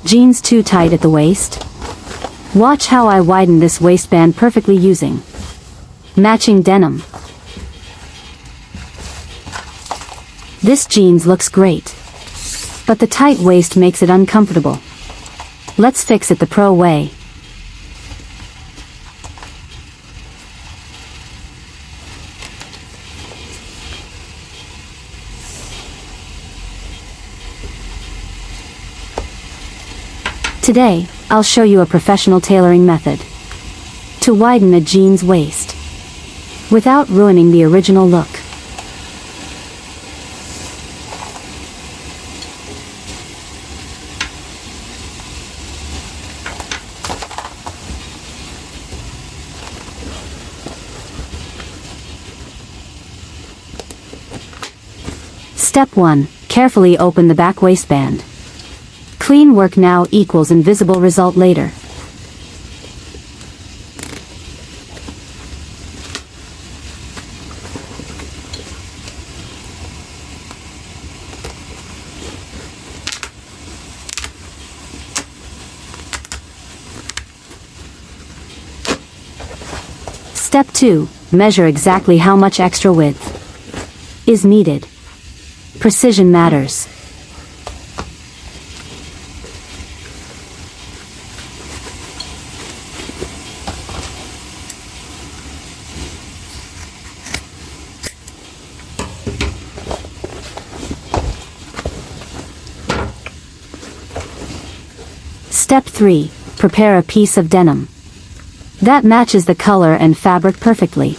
Jeans too tight at the waist? Watch how I widen this waistband perfectly using matching denim. This jeans looks great, but the tight waist makes it uncomfortable. Let's fix it the pro way. Today, I'll show you a professional tailoring method to widen a jeans waist without ruining the original look. Step 1. Carefully open the back waistband. Clean work now equals invisible result later. Step 2. Measure exactly how much extra width is needed. Precision matters. Step 3. Prepare a piece of denim that matches the color and fabric perfectly.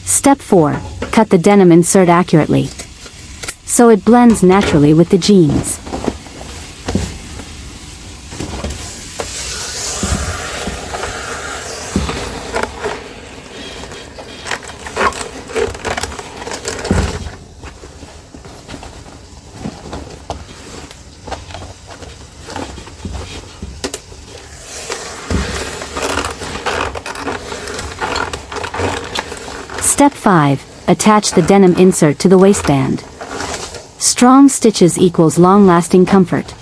Step 4. Cut the denim insert accurately, so it blends naturally with the jeans. Step 5. Attach the denim insert to the waistband. Strong stitches equals long-lasting comfort.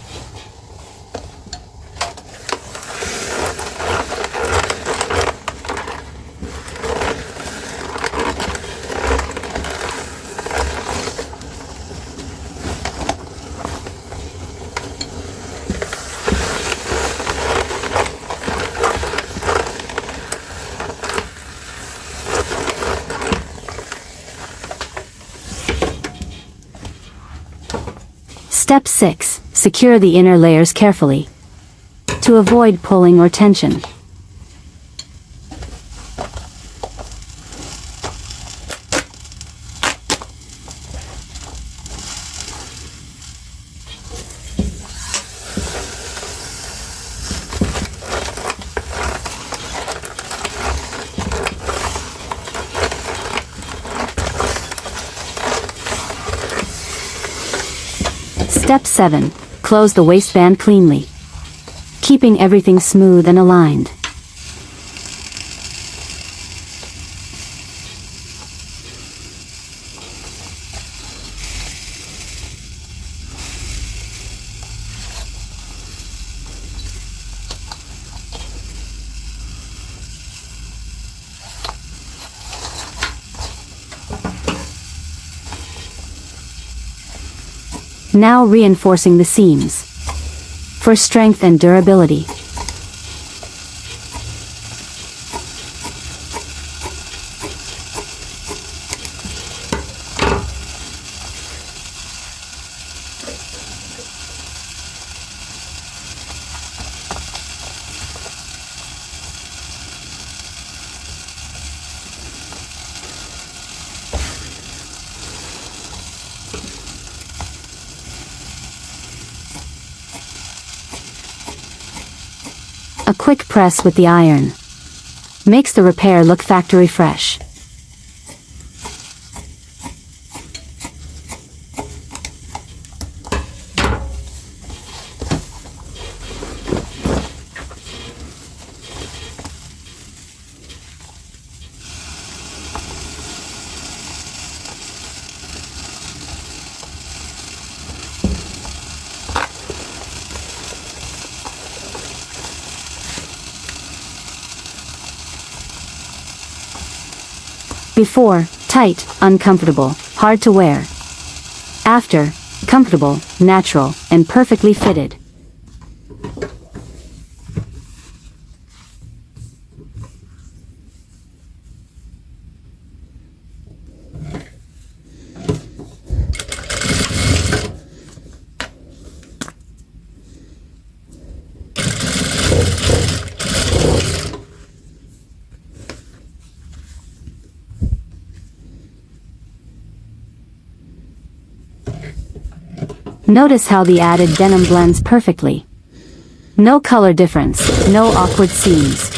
Step 6. Secure the inner layers carefully to avoid pulling or tension. Step 7. Close the waistband cleanly, keeping everything smooth and aligned. Now reinforcing the seams for strength and durability. A quick press with the iron makes the repair look factory fresh. Before, tight, uncomfortable, hard to wear. After, comfortable, natural, and perfectly fitted. Notice how the added denim blends perfectly. No color difference, no awkward seams.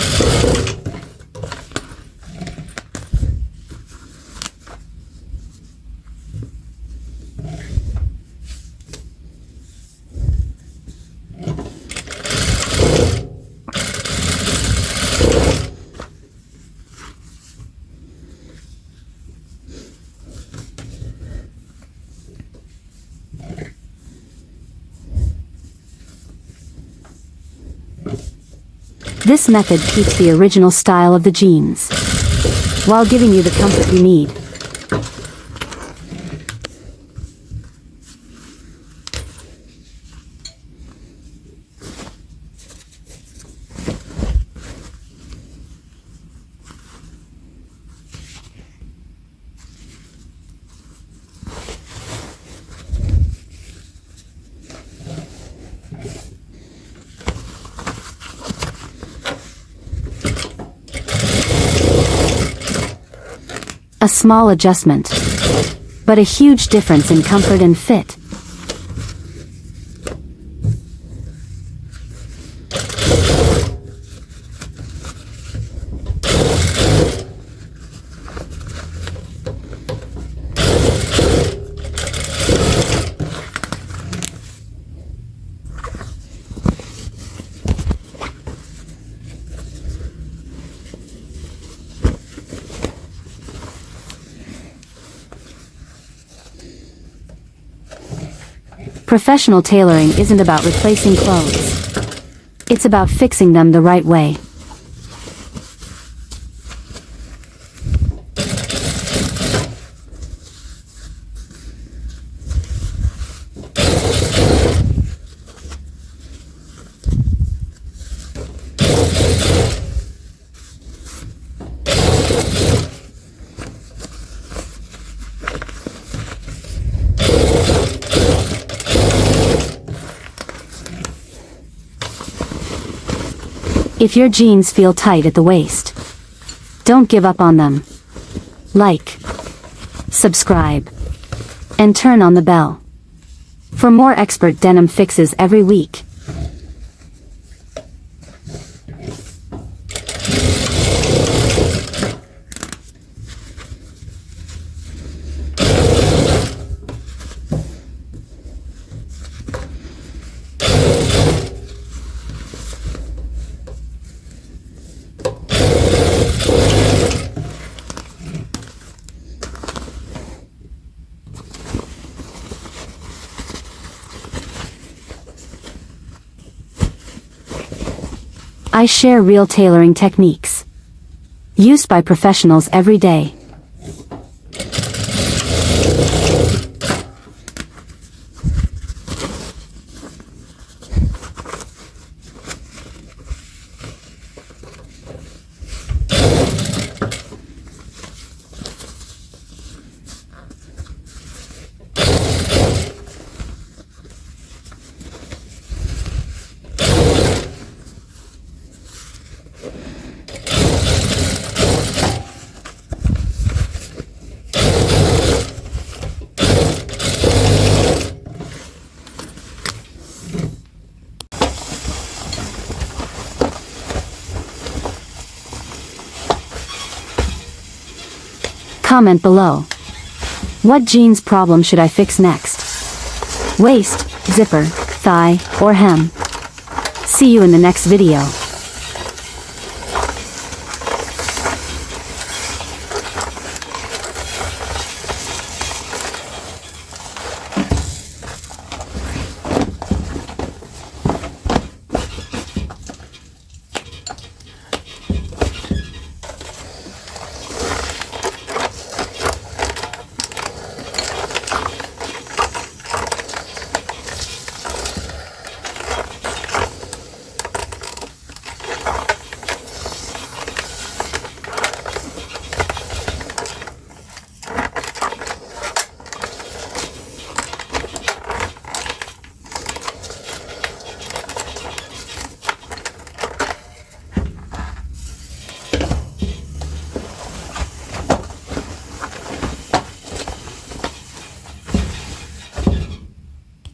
This method keeps the original style of the jeans, while giving you the comfort you need. A small adjustment, but a huge difference in comfort and fit. Professional tailoring isn't about replacing clothes. It's about fixing them the right way. If your jeans feel tight at the waist, don't give up on them. Like, subscribe, and turn on the bell for more expert denim fixes every week. I share real tailoring techniques used by professionals every day. Comment below. What jeans problem should I fix next? Waist, zipper, thigh, or hem? See you in the next video.